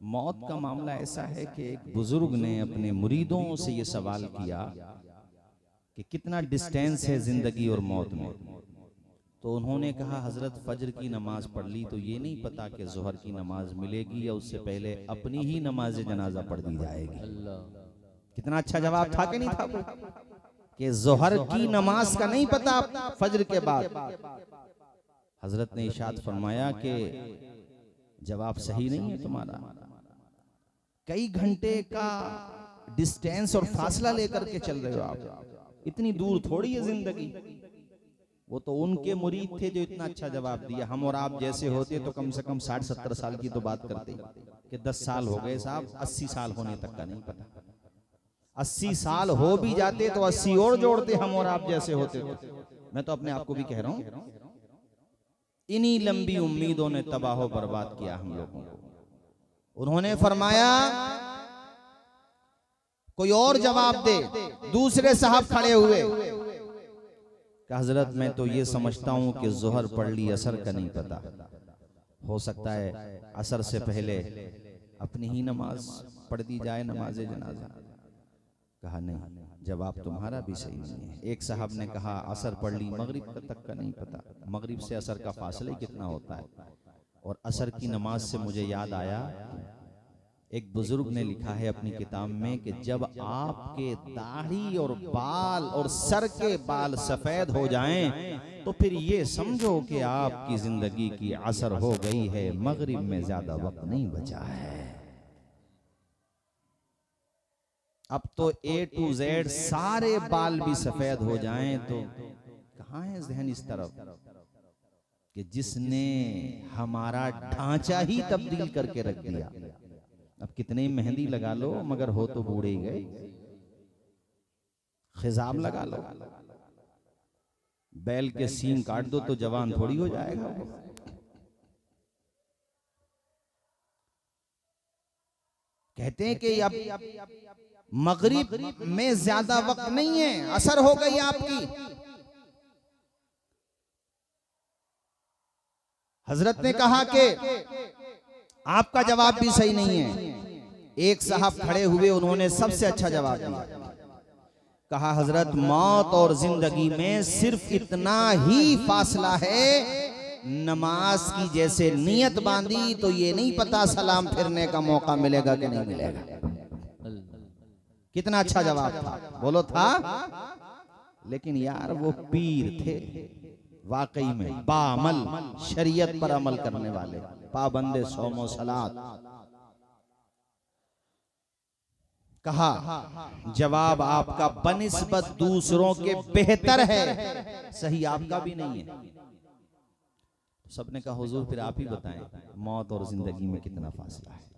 मौत का मामला ऐसा है कि एक बुजुर्ग ने अपने मुरीदों से ये सवाल किया कि कितना डिस्टेंस है जिंदगी और मौत में। तो उन्होंने कहा हजरत फजर की नमाज पढ़ ली तो ये नहीं पता कि जोहर की नमाज मिलेगी या उससे पहले अपनी ही नमाज जनाजा पढ़ दी जाएगी। कितना अच्छा जवाब था कि नहीं था कि जोहर की नमाज का नहीं पता फजर के बाद। हजरत ने इरशाद फरमाया कि जवाब सही नहीं है तुम्हारा। कई घंटे का डिस्टेंस और फासला लेकर के चल रहे हो आप, इतनी दूर थोड़ी है जिंदगी। वो तो उनके मुरीद थे जो इतना अच्छा जवाब दिया। हम और आप जैसे होते तो कम से कम 60-70 साल की तो बात करते कि 10 साल हो गए साहब, 80 साल होने तक का नहीं पता। 80 साल हो भी जाते तो 80 और जोड़ते हम और आप जैसे होते तो। मैं तो अपने आप को भी कह रहा हूं, इन्हीं लंबी उम्मीदों ने तबाह बर्बाद किया हम लोगों को। उन्होंने फरमाया कोई और जवाब दे। दूसरे साहब खड़े हुए कि हजरत मैं तो ये समझता हूं कि जोहर पढ़ ली, असर का नहीं पता। हो सकता है असर से पहले अपनी ही नमाज पढ़ दी जाए, नमाज जनाजा। कहा नहीं, जवाब तुम्हारा भी सही नहीं है। एक साहब ने कहा असर पढ़ ली, मगरिब तक का नहीं पता। मगरिब से असर का फासला ही कितना होता है। और असर की नमाज से मुझे याद आया, एक बुजुर्ग ने लिखा है अपनी किताब में कि जब आपके दाढ़ी और बाल और सर के बाल सफेद हो जाएं तो फिर ये समझो कि आपकी जिंदगी की असर हो गई है, मगरिब में ज्यादा वक्त नहीं बचा है। अब तो A to Z सारे बाल भी सफेद हो जाएं तो कहां है जहन इस तरफ कि जिसने हमारा ढांचा ही तब्दील करके रख दिया। अब कितने मेहंदी लगा लो मगर हो तो बूढ़े ही गए। खिजाब लगा लो, बैल के सींग काट दो तो जवान थोड़ी हो जाएगा। कहते हैं कि अब मगरिब में ज्यादा वक्त नहीं है, असर हो गई आपकी। हजरत ने कहा कि आपका जवाब भी सही नहीं है। एक साहब खड़े हुए, उन्होंने सबसे अच्छा जवाब दिया। कहा हजरत मौत और जिंदगी में सिर्फ इतना ही फासला है, नमाज की जैसे नियत बांधी तो ये नहीं पता सलाम फिरने का मौका मिलेगा कि नहीं मिलेगा। कितना अच्छा जवाब था, बोलो था। लेकिन यार वो पीर थे वाकई में, बाअमल, शरीयत पर अमल करने वाले, पाबंदे सौमो सलात। कहा जवाब आपका बनिस्बत दूसरों के बेहतर है, सही आपका भी नहीं है। सबने कहा हुजूर फिर आप ही बताएं मौत और जिंदगी में कितना फासला है।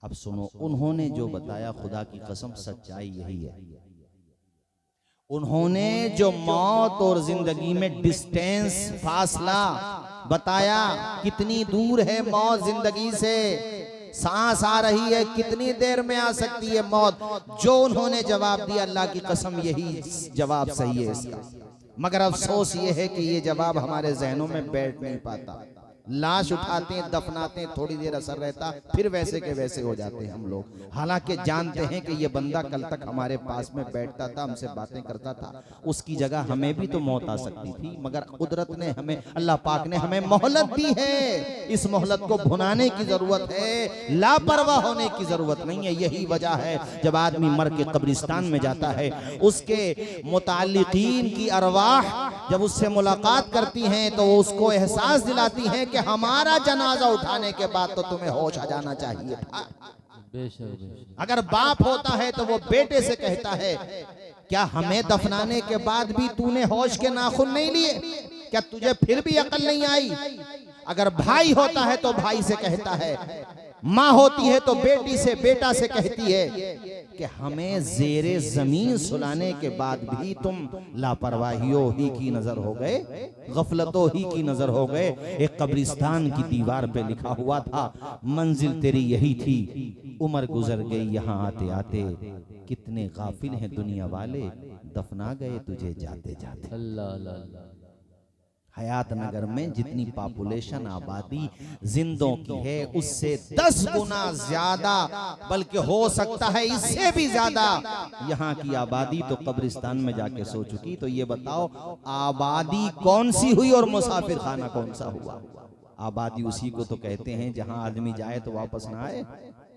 अब सुनो, उन्होंने जो बताया खुदा की कसम सच्चाई यही है। उन्होंने जो मौत और जिंदगी में डिस्टेंस, फासला बताया, कितनी दूर है मौत जिंदगी से, सांस आ रही है कितनी देर में आ सकती है मौत, जो उन्होंने जवाब दिया अल्लाह की कसम यही जवाब सही है इसका। मगर अफसोस ये है कि ये जवाब हमारे जहनों में बैठ नहीं पाता। लाश उठाते हैं, दफनाते हैं, थोड़ी देर असर रहता, फिर वैसे के वैसे हो जाते हैं हम लोग। हालांकि जानते हैं कि ये बंदा कल तक हमारे पास में बैठता था, हमसे बातें करता था, उसकी जगह हमें भी तो मौत आ सकती थी। मगर कुदरत ने हमें, अल्लाह पाक ने हमें मोहलत दी है। इस मोहलत को भुनाने की जरूरत है, लापरवाह होने की जरूरत नहीं है। यही वजह है जब आदमी मर के कब्रिस्तान में जाता है, उसके मुताल्लिकीन की अरवाह जब उससे मुलाकात करती हैं तो वो उसको एहसास दिलाती हैं कि हमारा जनाजा उठाने के बाद तो तुम्हें होश आ जाना चाहिए था। अगर बाप होता है तो वो बेटे से कहता है क्या हमें दफनाने के बाद भी तूने होश के नाखून नहीं लिए, क्या तुझे फिर भी अकल नहीं आई। अगर भाई होता है तो भाई से कहता है, माँ होती है तो बेटी से, बेटा से कहती है कि हमें जेरे जमीन सुलाने के बाद भी तुम लापरवाहियों ही की नजर हो गए, गफलतों ही की नजर हो गए। एक कब्रिस्तान की दीवार पे लिखा हुआ था मंजिल तेरी यही थी, उम्र गुजर गई यहाँ आते आते, कितने गाफिल हैं दुनिया वाले, दफना गए तुझे जाते जाते। अल्लाह अल्लाह। हयात नगर में जितनी पॉपुलेशन आबादी जिंदों की है उससे 10 गुना ज्यादा, बल्कि हो सकता है इससे भी ज्यादा यहाँ की आबादी तो कब्रिस्तान में जाके सो चुकी। तो ये बताओ आबादी कौन सी हुई और मुसाफिर खाना कौन सा हुआ? आबादी उसी को तो कहते हैं जहां आदमी जाए तो वापस ना आए।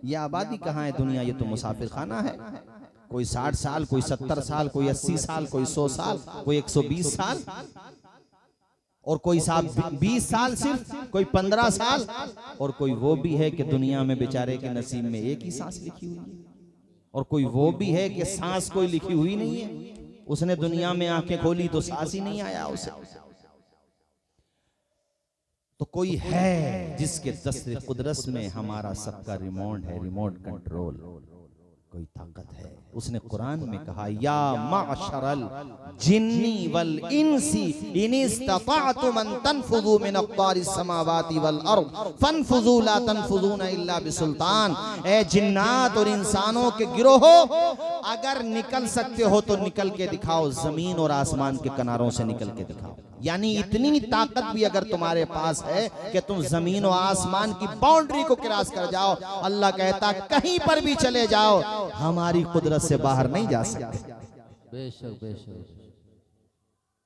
ये आबादी कहाँ है दुनिया? ये तो मुसाफिर खाना है। कोई 60 साल, कोई 70 साल, कोई 80 साल, कोई 100 साल, कोई 120 साल, और कोई साहब 20 साल सिर्फ, कोई 15 साल, और कोई वो भी है कि दुनिया में बेचारे के नसीब में एक ही सांस लिखी हुई है, और कोई वो भी है कि सांस कोई लिखी हुई नहीं है। उसने दुनिया में आंखें खोली तो सांस ही नहीं आया उसे। तो कोई है जिसके दस्ते कुदरत में हमारा सबका रिमोट है, रिमोट कंट्रोल। कोई ताकत है। उसने कुरान में कहा या माशरल जिन्नी वल इंसी इन इस्तताअतुम अन तनफुज़ू मिन अक़तारिस समावाति वल अर्द फनफुज़ू ला तनफुज़ूना इल्ला बिसुल्तान। ए जिन्नात और इंसानों के गिरोह, अगर निकल सकते हो तो निकल के दिखाओ, जमीन और आसमान के किनारों से निकल के दिखाओ। यानी इतनी ताकत भी अगर तुम्हारे पास है कि तुम जमीन और आसमान की बाउंड्री को क्रॉस कर जाओ, अल्लाह कहता कहीं पर भी चले जाओ हमारी कुदरत से बाहर नहीं जा सकते। बेशक बेशक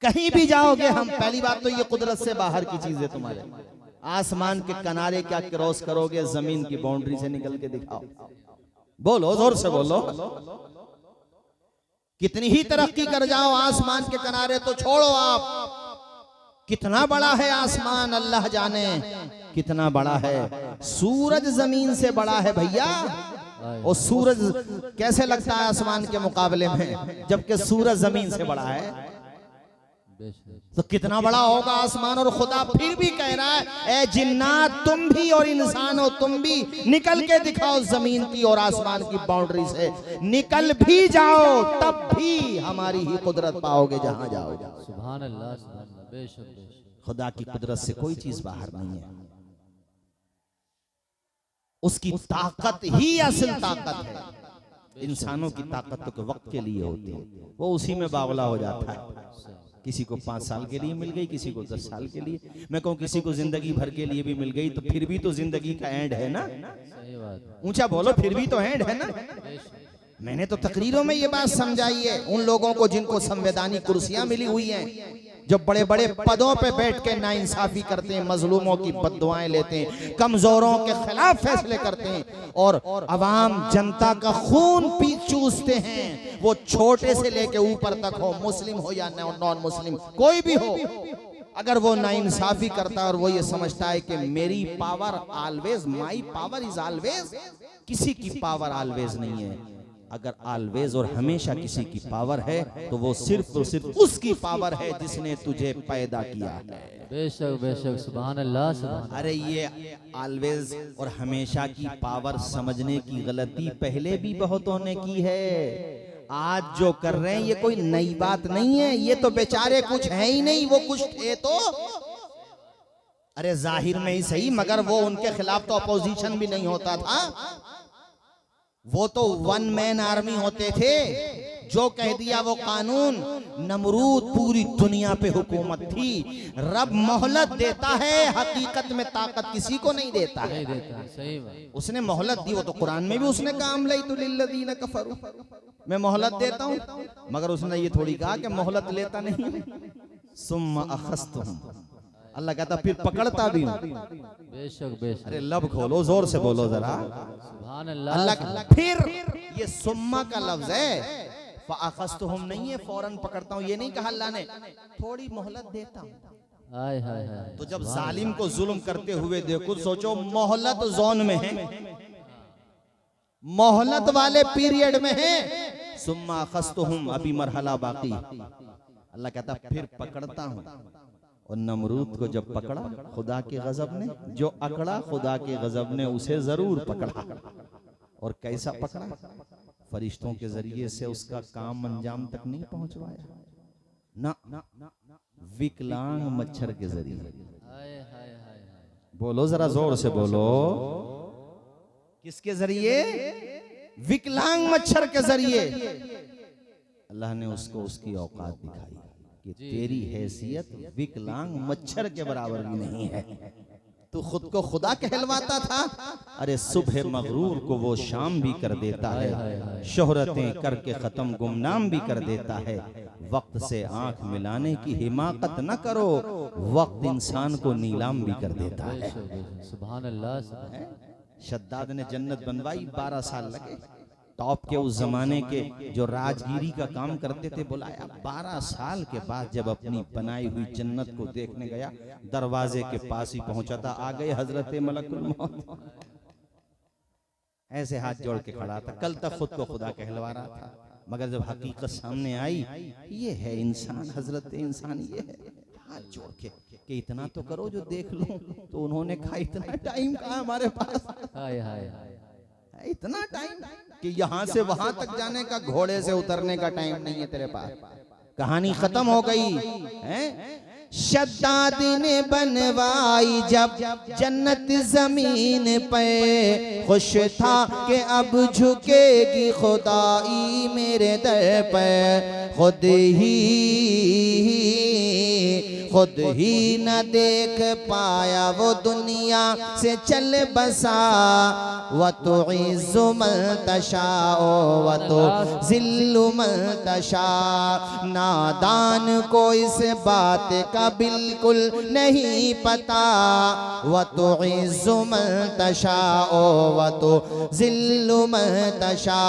कहीं भी जाओगे हम, पहली बात तो ये कुदरत से बाहर की चीज है तुम्हारे। आसमान के किनारे क्या क्रॉस करोगे, जमीन की बाउंड्री से निकल के दिखाओ। बोलो, जोर से बोलो। कितनी ही तरक्की कर जाओ आसमान के किनारे तो छोड़ो आप। कितना बड़ा है आसमान अल्लाह जाने कितना बड़ा है। सूरज जमीन से बड़ा है भैया। और सूरज कैसे लगता है आसमान के मुकाबले में, जबकि सूरज जमीन से बड़ा है। तो कितना बड़ा होगा आसमान। और खुदा फिर भी कह रहा है ए जिन्नात तुम भी और इंसानों तुम भी निकल के दिखाओ जमीन की और आसमान की बाउंड्री से। निकल भी जाओ तब भी हमारी ही कुदरत पाओगे जहां जाओगे। सुभान अल्लाह, सुभान अल्लाह। बेशक बेशक खुदा की कुदरत से कोई चीज बाहर नहीं है। उसकी ताकत ही असल ताकत है। इंसानों की ताकत तो वक्त के लिए होती है, वो उसी में बावला हो जाता है। किसी को 5 साल के लिए मिल गई, किसी को 10 साल के लिए, मैं कहूँ किसी को जिंदगी भर के लिए भी मिल गई, तो फिर भी तो जिंदगी का एंड है ना। सही बात। ऊंचा बोलो, फिर भी तो एंड है ना। मैंने तो तकरीरों में ये बात समझाई है उन लोगों को जिनको संवैधानिक कुर्सियां मिली हुई हैं, जो बड़े बड़े पदों पे बैठ के नाइंसाफी करते हैं, मजलूमों की बद्दुआएं लेते हैं, कमजोरों के खिलाफ फैसले करते हैं और अवाम जनता का खून पी चूसते हैं। वो छोटे से लेके ऊपर तक हो, मुस्लिम हो या नॉन मुस्लिम, कोई भी हो, अगर वो नाइंसाफी करता है और वो ये समझता है कि मेरी power always, my power is always, किसी की पावर ऑलवेज नहीं है। अगर ऑलवेज और हमेशा किसी की पावर है तो वो सिर्फ और सिर्फ उसकी पावर है जिसने तुझे पैदा किया है। बेशक बेशक, सुभान अल्लाह, सुभान। अरे ये ऑलवेज और हमेशा की पावर समझने की गलती पहले भी बहुतों ने की है। आज जो कर रहे हैं ये कोई नई बात नहीं है। ये तो बेचारे कुछ है ही नहीं, वो कुछ थे तो अरे जाहिर में ही सही, मगर वो उनके खिलाफ तो अपोजिशन भी नहीं होता था। वो तो 1 मैन आर्मी होते थे। जो कह दिया वो कानून। नमरूद पूरी दुनिया पे हुकूमत थी। रब मोहलत देता है, हकीकत में ताकत किसी को नहीं देता है। सही बात। उसने मोहलत दी, वो तो कुरान में भी उसने काम लाई तो लिल्लज़ीना कफरू, मैं मोहलत देता हूँ, मगर उसने ये थोड़ी कहा कि मोहलत लेता नहीं। सुम्मा अखज़्तुहुम, अल्लाह कहता फिर पकड़ता भी हूँ। बेशक बेशक। अरे लब खोलो, जोर से बोलो जरा। सुभान अल्लाह। अल्लाह फिर ये सुम्मा का लफ्ज है, फ़अख़ज़्तुहुम नहीं है फौरन पकड़ता हूँ, ये नहीं कहा अल्लाह ने, थोड़ी मोहलत देता हूँ। हाय हाय हाय। तो जब जालिम को जुल्म करते हुए देखो, सोचो मोहलत जोन में है, मोहलत वाले पीरियड में है। सुम्मा अख़ज़्तुहुम, अभी मरहला बाकी। अल्लाह कहता फिर पकड़ता हूँ। और नमरूद को जब पकड़ा खुदा के गजब ने, जो अकड़ा खुदा के गजब ने उसे जरूर पकड़ा। और कैसा पकड़ा? फरिश्तों के जरिए से उसका काम अंजाम तक नहीं पहुंचवाया ना, विकलांग मच्छर के जरिए। हाय हाय हाय। बोलो जरा जोर से बोलो, किसके जरिए? विकलांग मच्छर के जरिए। अल्लाह ने उसको उसकी औकात दिखाई। कि तेरी हैसियत विकलांग मच्छर के बराबर भी नहीं है। तू खुद को खुदा कहलवाता था, अरे सुबह मगरूर को वो शाम भी कर देता है, शोहरतें करके खत्म गुमनाम भी कर देता है। वक्त से आंख मिलाने की हिमाकत न करो, वक्त इंसान को नीलाम भी कर देता है। सुभान अल्लाह, सुभान अल्लाह। शद्दाद ने जन्नत बनवाई, 12 साल लगे। टॉप के उस जमाने के जो राजगिरी का काम करते थे, बुलाया। 12 साल के बाद जब अपनी बनाई हुई जन्नत को देखने गया, दरवाजे के पास ही पहुंचा था, आ गए हजरत मलकुल मौत। ऐसे हाथ जोड़ के खड़ा था, कल तक खुद को खुदा कहलवा रहा था, मगर जब हकीकत सामने आई, ये है इंसान, हजरत इंसान ये है, हाथ जोड़ के कि इतना तो करो जो देख लूं। तो उन्होंने कहा इतना टाइम कहाँ हमारे पास, हाय हाय हाय, इतना टाइम कि यहाँ से वहां तक जाने का, घोड़े से उतरने का टाइम नहीं है तेरे पास। कहानी खत्म हो गई है। शद्दाद ने बनवाई जब जन्नत जमीन पे, खुश था कि अब झुकेगी खुदाई मेरे दर पे। खुद ही न देख पाया वो दुनिया से चल बसा। व तो इज़्ज़ु मन तशाओ व तो ज़िल्लु मन तशा। नादान को इस बात का बिल्कुल नहीं पता। व तो इज़्ज़ु मन तशाओ व तो ज़िल्लु मन तशा।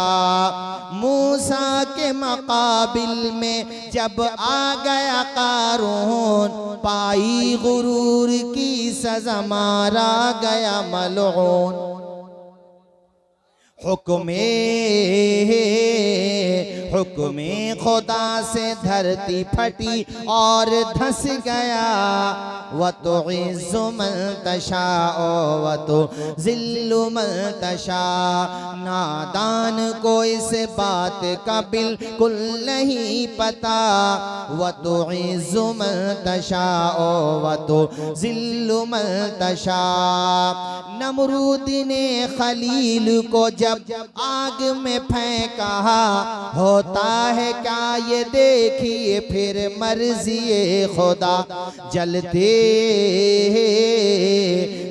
मूसा के मकाबिल में जब आ गया कारून, पाई गुरूर की सजा मारा गया मलऊन। हुक्मे खुदा से धरती फटी और धंस गया। व तो इज़्ज़ु मन तशाओ व तो ज़िल्लु मन तशा। नादान को इस बात का बिल्कुल नहीं पता। व तो इज़्ज़ु मन तशाओ व तो ज़िल्लु मन तशा। नमरूद ने खलील को जब आग में फेंका, होता है क्या ये देखिए फिर मर्ज़ी खुदा।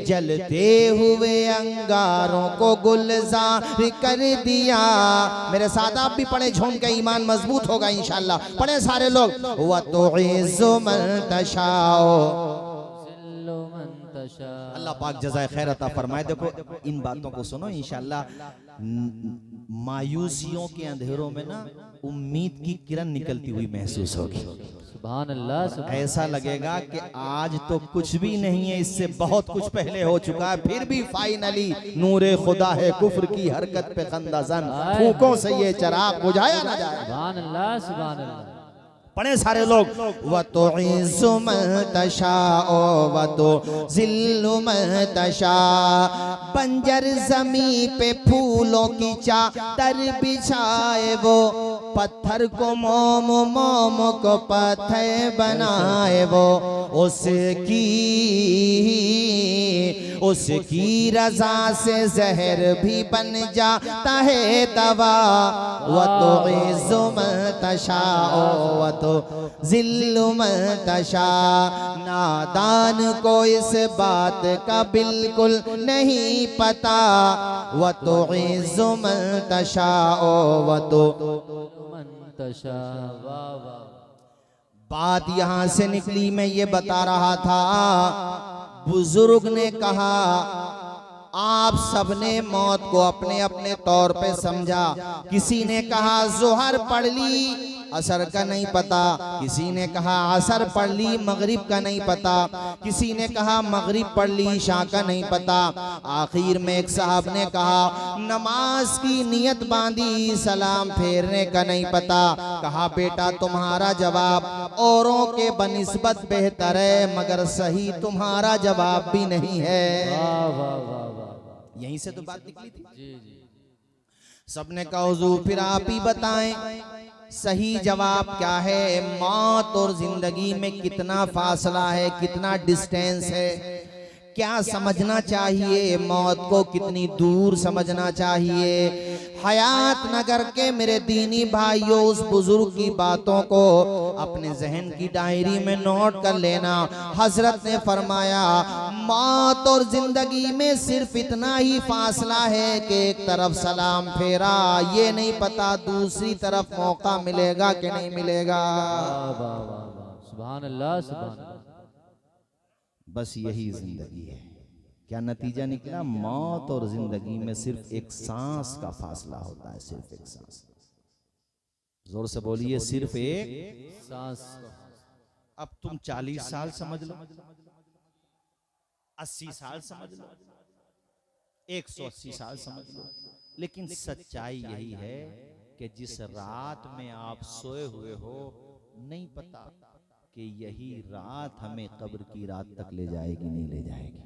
जलते हुए अंगारों को गुलजार कर दिया। मेरे साथ आप भी पढ़े, झूम के ईमान मजबूत होगा इंशाअल्लाह। पढ़े सारे लोग। व तो इज़्ज़ु मन तशाओ, अल्लाह पाक जज़ाए खैर अता फरमाए। देखो इन बातों को सुनो, इंशाअल्लाह मायूसियों के अंधेरों में ना उम्मीद की किरण निकलती हुई महसूस होगी। सुभान अल्लाह, सुभान। ऐसा लगेगा कि आज तो कुछ भी नहीं है, इससे बहुत कुछ पहले हो चुका है, फिर भी फाइनली नूरे खुदा है कुफ्र की हरकत पे खंदासन। फूकों से ये चिराग बुझाया ना जाए। सुभान अल्लाह, सुभान अल्लाह। पढ़े सारे लोग। व तो इज़्ज़ु मन तशाओ व तो ज़िल्लु मन तशा। बंजर ज़मी पे फूलों की चादर बिछाए वो, पत्थर को मोम मोम को पत्थर बनाए वो। उसकी रज़ा से जहर भी बन जाता है दवा। व तो इज़्ज़ु मन तशाओ व तो ज़िल्लु मन तशा। नादान को इस बात का बिल्कुल नहीं पता। व तो इज़्ज़ु मन तशाओ व तो मन तशा। वाह वाह। बात यहाँ से निकली, मैं ये बता रहा था, बुजुर्ग ने कहा आप सबने मौत को अपने अपने तौर पे समझा। किसी ने कहा ज़ोहर पढ़ ली, असर का नहीं पता। किसी ने कहा असर पढ़ ली, मगरिब का नहीं पता। किसी ने कहा मगरिब पढ़ ली, शाह का नहीं पता। आखिर में एक साहब ने कहा नमाज की नियत बांधी, सलाम फेरने का नहीं पता। कहा बेटा तुम्हारा जवाब औरों के बनिस्बत बेहतर है, मगर सही तुम्हारा जवाब भी नहीं है। वाह वाह वाह वाह। यहीं से तो बात निकली थी। जी जी। सबने कहा हुजूर फिर आप ही बताएं सही जवाब क्या है। मौत और जिंदगी में कितना फासला है, कितना डिस्टेंस है, क्या समझना चाहिए, मौत को कितनी दूर समझना चाहिए। हयात नगर के मेरे दीनी भाइयों उस बुजुर्ग की बातों को अपने जहन की डायरी में नोट कर लेना। हजरत ने फरमाया मौत और जिंदगी में सिर्फ इतना ही फासला है कि एक तरफ सलाम फेरा, ये नहीं पता दूसरी तरफ मौका मिलेगा कि नहीं मिलेगा। वाह वाह वाह वाह, सुभान अल्लाह सुभान अल्लाह। बस यही जिंदगी है। क्या नतीजा निकला? मौत और जिंदगी में सिर्फ एक सांस का फासला होता है, सिर्फ एक सांस। जोर से बोलिए, सिर्फ एक सांस। अब तुम 40 साल समझ लो, 80 साल समझ लो, 180 साल समझ लो, लेकिन सच्चाई यही है कि जिस रात में आप सोए हुए हो नहीं पता कि यही रात हमें कब्र की रात तक ले जाएगी नहीं ले जाएगी,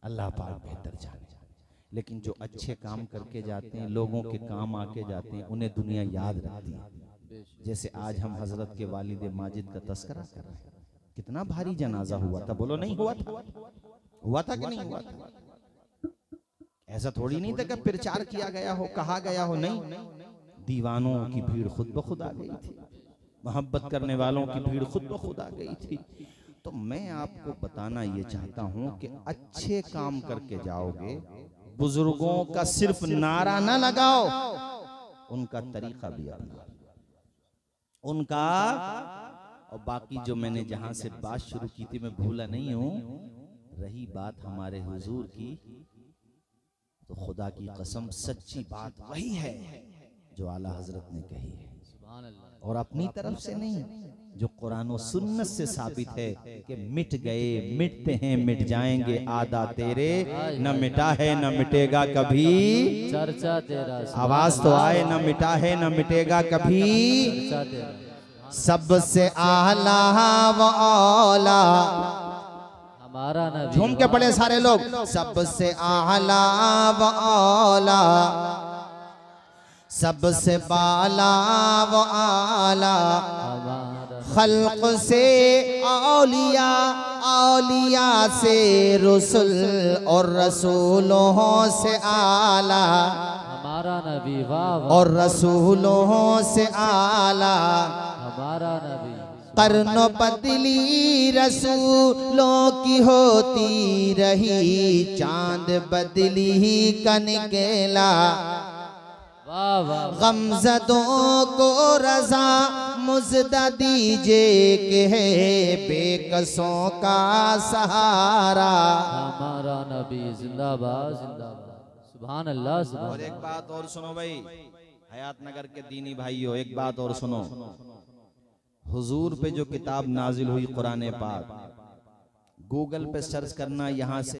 अल्लाह पाक बेहतर जाने। लेकिन जो अच्छे काम करके जाते हैं, लोगों के काम आके जाते हैं, उन्हें दुनिया याद रखती है। जैसे आज हम हजरत के वालिद माजिद का तस्करा कर रहे हैं, कितना भारी जनाजा हुआ था, बोलो नहीं हुआ था? हुआ था कि नहीं हुआ था? ऐसा थोड़ी नहीं था कि प्रचार किया गया हो, कहा गया हो, नहीं, दीवानों की भीड़ खुद ब खुद आ गई थी, मोहब्बत करने वालों की भीड़ खुद ब खुद आ गई थी। तो मैं आपको बताना ये चाहता हूं कि अच्छे काम करके जाओगे, बुजुर्गों का सिर्फ नारा ना लगाओ, उनका तरीका भी अपना, उनका। और बाकी जो मैंने जहां से बात शुरू की थी मैं भूला नहीं हूं। रही बात हमारे हुजूर की, तो खुदा की कसम सच्ची बात वही है जो आला हजरत ने कही है, सुभान अल्लाह। और अपनी तरफ से नहीं, जो कुरान और सुन्नत से साबित है कि मिट गए, मिटते हैं, मिट जाएंगे आदा तेरे, न मिटा है न मिटेगा कभी चर्चा तेरा। आवाज तो आए, न मिटा है न मिटेगा कभी चर्चा तेरा। सबसे आला व औला। हमारा नबी। झूम के पड़े सारे लोग, सबसे आला व औला, सबसे बाला व आला, हमारा खल्क से औलिया, औलिया से रसूल, और रसूलों से आला, हमारा नबी। वाह वाह, और रसूलों से आला। हमारा नबी। कर्नो बदली रसूलों की होती रही, चांद बदली ही का निकला। वाह वाह, गमज़दों को रज़ा मुज़दा दीजिए कि है बेकसों का सहारा। हमारा नबी जिंदाबाद जिंदाबाद, सुभान अल्लाह सुभान। और एक बात और सुनो भाई, हयात नगर के दीनी भाइयों, एक बात और सुनो। हुजूर पे जो किताब नाजिल हुई कुरान पाक, गूगल पे सर्च करना, यहाँ से